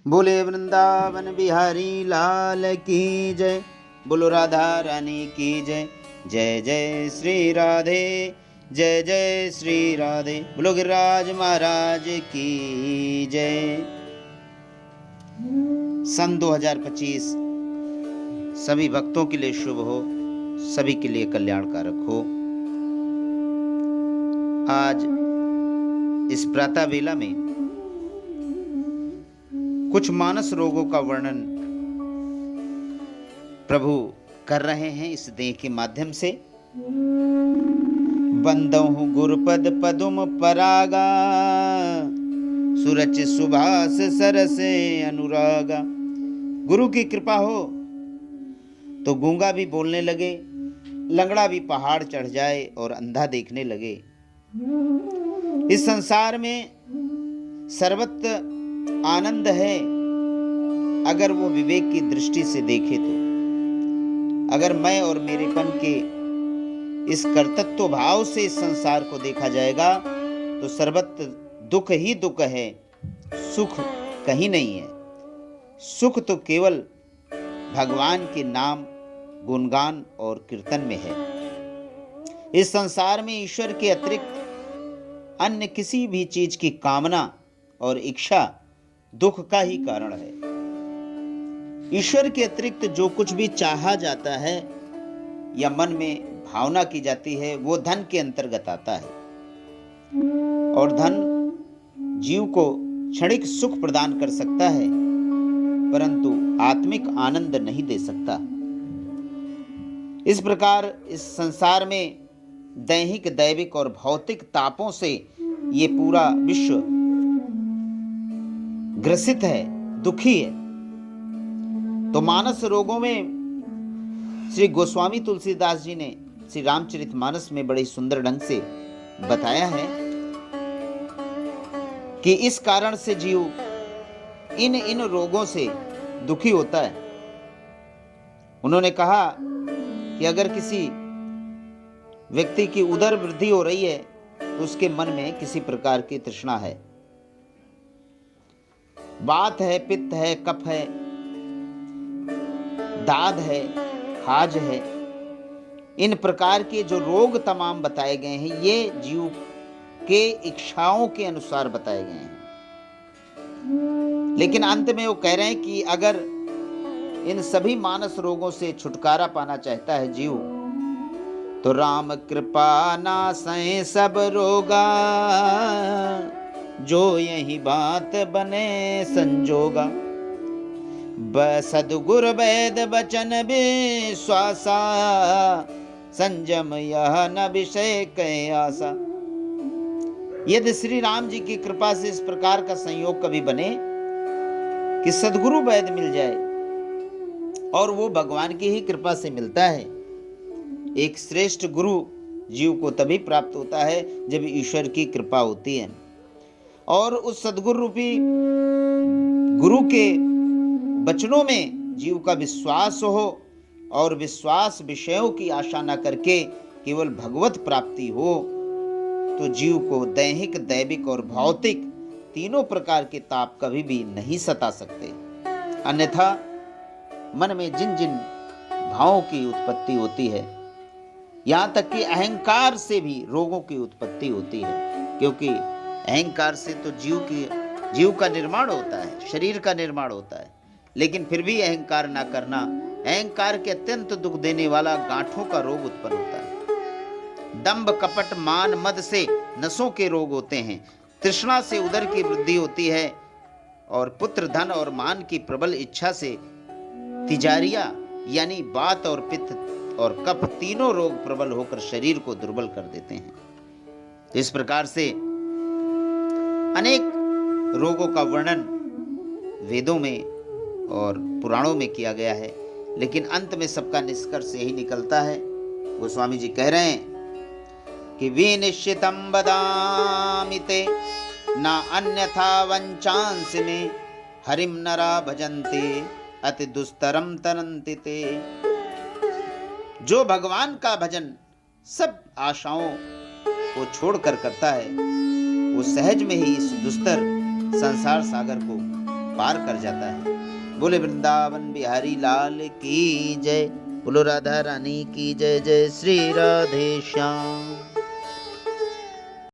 बोले वृंदावन बिहारी लाल की जय। बोलो राधा रानी की जय। जय जय श्री राधे, जय जय श्री राधे। बोलो गिरिराज महाराज की जय। सन 2025 सभी भक्तों के लिए शुभ हो, सभी के लिए कल्याणकारक हो। आज इस प्रातः वेला में कुछ मानस रोगों का वर्णन प्रभु कर रहे हैं इस देह के माध्यम से। बंदहु गुरुपद पदुम परागा, सुरच सुभाष सरसे अनुरागा। गुरु की कृपा हो तो गूंगा भी बोलने लगे, लंगड़ा भी पहाड़ चढ़ जाए और अंधा देखने लगे। इस संसार में सर्वत्र आनंद है अगर वो विवेक की दृष्टि से देखे तो। अगर मैं और मेरेपन के इस कर्तृत्व भाव से इस संसार को देखा जाएगा तो सर्वत्र दुख ही दुख है, सुख कहीं नहीं है। सुख तो केवल भगवान के नाम, गुणगान और कीर्तन में है। इस संसार में ईश्वर के अतिरिक्त अन्य किसी भी चीज की कामना और इच्छा दुख का ही कारण है। ईश्वर के अतिरिक्त जो कुछ भी चाहा जाता है या मन में भावना की जाती है वो धन के अंतर्गत आता है। और धन जीव को क्षणिक सुख प्रदान कर सकता है परंतु आत्मिक आनंद नहीं दे सकता। इस प्रकार इस संसार में दैहिक, दैविक और भौतिक तापों से ये पूरा विश्व ग्रसित है, दुखी है। तो मानस रोगों में श्री गोस्वामी तुलसीदास जी ने श्री रामचरितमानस में बड़े सुंदर ढंग से बताया है कि इस कारण से जीव इन रोगों से दुखी होता है। उन्होंने कहा कि अगर किसी व्यक्ति की उदर वृद्धि हो रही है तो उसके मन में किसी प्रकार की तृष्णा है, वात है, पित्त है, कफ है, दाद है, खाज है। इन प्रकार के जो रोग तमाम बताए गए हैं ये जीव के इच्छाओं के अनुसार बताए गए हैं। लेकिन अंत में वो कह रहे हैं कि अगर इन सभी मानस रोगों से छुटकारा पाना चाहता है जीव तो राम कृपा नासै सब रोगा, जो यही बात बने संजोगा। सद्गुरु वैद बचन विश्वासा, संजम यह न विषय कै आशा। यदि श्री राम जी की कृपा से इस प्रकार का संयोग कभी बने कि सद्गुरु वैद मिल जाए, और वो भगवान की ही कृपा से मिलता है। एक श्रेष्ठ गुरु जीव को तभी प्राप्त होता है जब ईश्वर की कृपा होती है और उस सद्गुरु रूपी गुरु के वचनों में जीव का विश्वास हो और विश्वास विषयों की आशा न करके केवल भगवत प्राप्ति हो तो जीव को दैहिक, दैविक और भौतिक तीनों प्रकार के ताप कभी भी नहीं सता सकते। अन्यथा मन में जिन जिन भावों की उत्पत्ति होती है, यहाँ तक कि अहंकार से भी रोगों की उत्पत्ति होती है, क्योंकि अहंकार से तो जीव का निर्माण होता है, शरीर का निर्माण होता है। लेकिन फिर भी अहंकार ना करना, अहंकार के अत्यंत दुख देने वाला गांठों का रोग उत्पन्न होता है। दंभ, कपट, मान, मद से नसों के रोग होते हैं। तृष्णा से उदर की वृद्धि होती है और पुत्र, धन और मान की प्रबल इच्छा से तिजारिया यानी वात और पित्त और कफ तीनों रोग प्रबल होकर शरीर को दुर्बल कर देते हैं। इस प्रकार से अनेक रोगों का वर्णन वेदों में और पुराणों में किया गया है, लेकिन अंत में सबका निष्कर्ष यही निकलता है। गोस्वामी जी कह रहे हैं कि विनिश्चितं वदामि ते न अन्यथा वंचांस में, हरिम नरा भजन्ते अति दुस्तरम तरन्ति ते। जो भगवान का भजन सब आशाओं को छोड़कर करता है वो सहज में ही इस दुस्तर संसार सागर को पार कर जाता है। बोले वृंदावन बिहारी लाल की जय, बोलो राधा रानी की जय। जय श्री राधे श्याम।